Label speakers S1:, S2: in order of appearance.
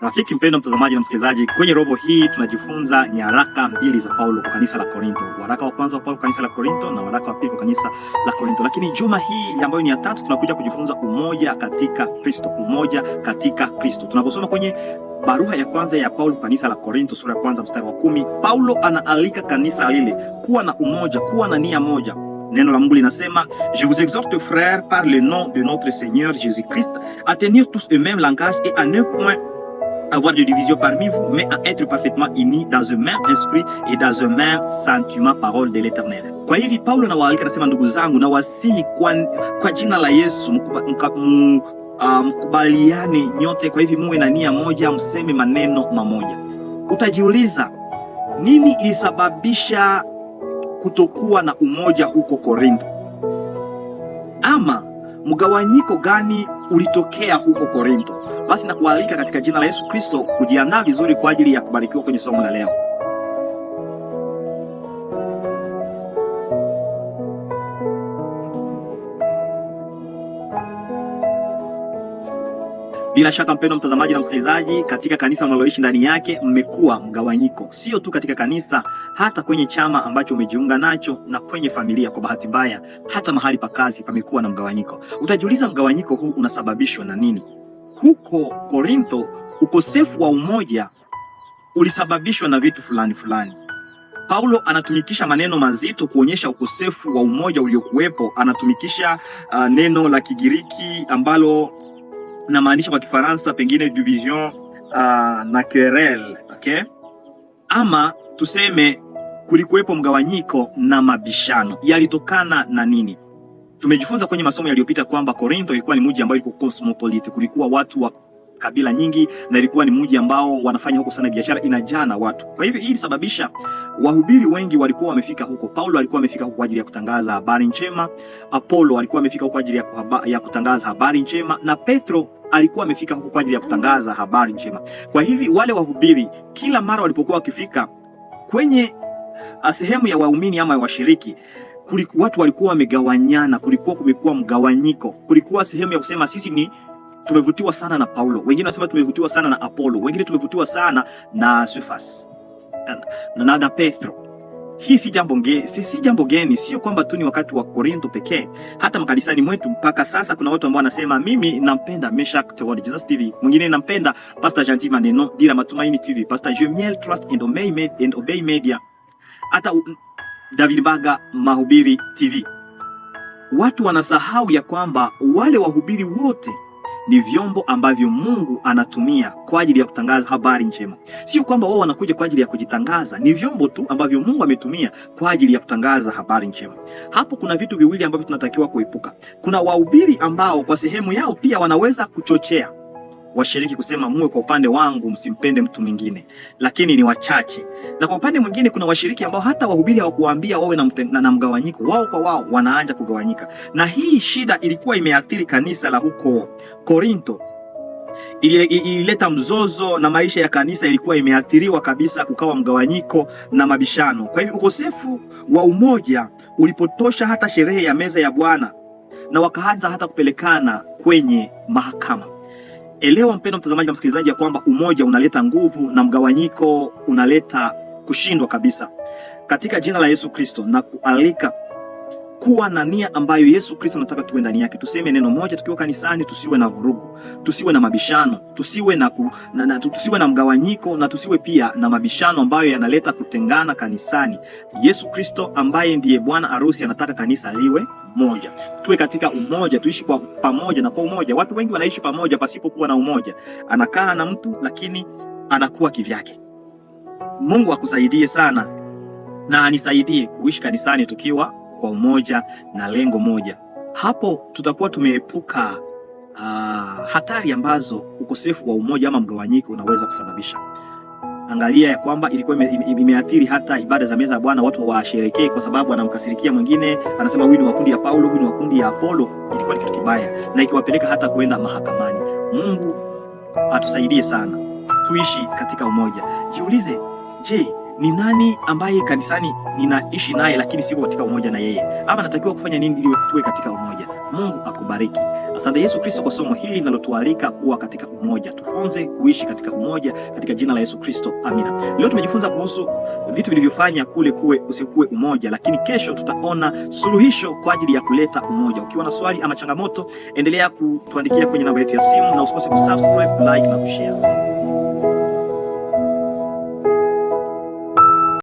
S1: Rafiki mpendwa mtazamaji na msikilizaji, kwenye robo hii tunajifunza nyaraka mbili za Paulo kwa kanisa la Korinto. Waraka wa kwanza wa Paulo kwa kanisa la Korinto na waraka wa pili kwa kanisa la Korinto. Lakini juma hii ambayo ni ya tatu tunakuja kujifunza umoja katika Kristo, umoja katika Kristo. Tunaposoma kwenye barua ya kwanza ya Paulo kwa kanisa la Korinto sura ya kwanza mstari wa 10, Paulo anaalika kanisa lile kuwa na umoja, kuwa na nia moja. Neno la Mungu linasema, je vous exhorte frères par le nom de notre Seigneur Jésus-Christ à tenir tous le même langage et à ne point avoir de division parmi vous, mais à être parfaitement unis dans un même esprit et dans un même sentiment, parole de l'Éternel. Kwa hivi Paulo anawaalika, anasema, ndugu zangu, na wasihi kwa jina la Yesu mkubaliane nyote, kwa hivi muwe na nia moja, mseme maneno mamoja. Utajiuliza, nini ilisababisha kutokuwa na umoja huko Korintho? Ama mgawanyiko gani ulitokea huko Korintho? Basi na kualika katika jina la Yesu Kristo kujiandaa vizuri kwa ajili ya kubarikiwa kwenye somo la leo. Bila shaka mpendwa mtazamaji na msikilizaji, katika kanisa unaloishi ndani yake mmekuwa mgawanyiko, sio tu katika kanisa, hata kwenye chama ambacho umejiunga nacho, na kwenye familia. Kwa bahati mbaya, hata mahali pa kazi pamekuwa na mgawanyiko. Utajiuliza, mgawanyiko huu unasababishwa na nini? Huko Korintho ukosefu wa umoja ulisababishwa na vitu fulani fulani. Paulo anatumikisha maneno mazito kuonyesha ukosefu wa umoja uliokuwepo. Anatumikisha neno la Kigiriki ambalo na maanisha kwa Kifaransa pengine division na querelle, okay? Ama tuseme kulikuwepo mgawanyiko na mabishano. Yalitokana na nini? Tumejifunza kwenye masomo yaliyopita kwamba Korintho ilikuwa ni mji ambao ilikuwa cosmopolite, kulikuwa watu wa kabila nyingi, na ilikuwa ni mji ambao wanafanya huko sana biashara, inajaa na watu. Kwa hivyo hii ilisababisha wahubiri wengi walikuwa wamefika huko. Paulo alikuwa amefika huko kwa ajili ya kutangaza habari njema, Apollo alikuwa amefika huko kwa ajili ya kutangaza habari njema, na Petro alikuwa amefika huko kwa ajili ya kutangaza habari njema. Kwa hivi wale wahubiri kila mara walipokuwa wakifika kwenye sehemu ya waumini ama washiriki, watu walikuwa wamegawanyana, kumekuwa mgawanyiko. Kulikuwa sehemu ya kusema sisi tumevutiwa sana na Paulo, wengine wanasema tumevutiwa sana na Apollo, wengine tumevutiwa sana na Sufas na Petro. Hii si jambo geni, sio kwamba tu ni wakati wa Korintho pekee. Hata makanisani mwetu mpaka sasa kuna watu ambao wanasema mimi nampenda Meshach Toward Jesus TV, mwingine nampenda Pastor Gentil Maneno Dira Matumaini TV, Pastor Jemiel Trust and Obey Media, hata David Baga Mahubiri TV. Watu wanasahau ya kwamba wale wahubiri wote ni vyombo ambavyo Mungu anatumia kwa ajili ya kutangaza habari njema. Sio kwamba wao wanakuja kwa ajili ya kujitangaza, ni vyombo tu ambavyo Mungu ametumia kwa ajili ya kutangaza habari njema. Hapo kuna vitu viwili ambavyo tunatakiwa kuepuka. Kuna wahubiri ambao kwa sehemu yao pia wanaweza kuchochea washiriki kusema muwe kwa upande wangu, msimpende mtu mwingine, lakini ni wachache. Na kwa upande mwingine kuna washiriki ambao hata wahubiri hawakuambia wawe na mgawanyiko, wao kwa wao wanaanza kugawanyika. Na hii shida ilikuwa imeathiri kanisa la huko Korintho. Ilileta mzozo na maisha ya kanisa ilikuwa imeathiriwa kabisa, kukawa mgawanyiko na mabishano. Kwa hivyo ukosefu wa umoja ulipotosha hata sherehe ya meza ya Bwana, na wakaanza hata kupelekana kwenye mahakama. Elewa mpendwa mtazamaji na msikilizaji ya kwamba umoja unaleta nguvu na mgawanyiko unaleta kushindwa kabisa. Katika jina la Yesu Kristo na kualika kuwa na nia ambayo Yesu Kristo anataka tuwe ndani yake. Tuseme neno moja tukiwa kanisani, tusiwe na vurugu, tusiwe na mabishano, tusiwe na mgawanyiko, na tusiwe pia na mabishano ambayo yanaleta kutengana kanisani. Yesu Kristo ambaye ndiye bwana harusi anataka kanisa liwe moja. Tuwe katika umoja, tuishi kwa pamoja na kwa umoja. Watu wengi wanaishi pamoja pasipokuwa na umoja. Anakaa na mtu lakini anakuwa kivyake. Mungu akusaidie sana na anisaidie kuishi kanisani tukiwa kwa umoja na lengo moja. Hapo tutakuwa tumeepuka hatari ambazo ukosefu wa umoja ama mgawanyiko unaweza kusababisha. Angalia ya kwamba ilikuwa imeathiri hata ibada za meza ya Bwana. Watu washerekee kwa sababu anamkasirikia mwingine, anasema huyu ni wa kundi ya Paulo, huyu ni wa kundi ya Apollo. Ilikuwa ni kitu kibaya na ikiwapeleka hata kwenda mahakamani. Mungu atusaidie sana tuishi katika umoja. Jiulize, je, ni nani ambaye kanisani ninaishi naye lakini siko katika umoja na yeye? Ama natakiwa kufanya nini ili tuwe katika umoja? Mungu akubariki. Asante Yesu Kristo kwa somo hili linalotualika kuwa katika umoja. Tufunze kuishi katika umoja katika jina la Yesu Kristo. Amina. Leo tumejifunza kuhusu vitu vilivyofanya kule kuwe usikuwe umoja, lakini kesho tutaona suluhisho kwa ajili ya kuleta umoja. Ukiwa na swali ama changamoto, endelea kutuandikia kwenye namba yetu ya simu na usikose kusubscribe, like na kushare.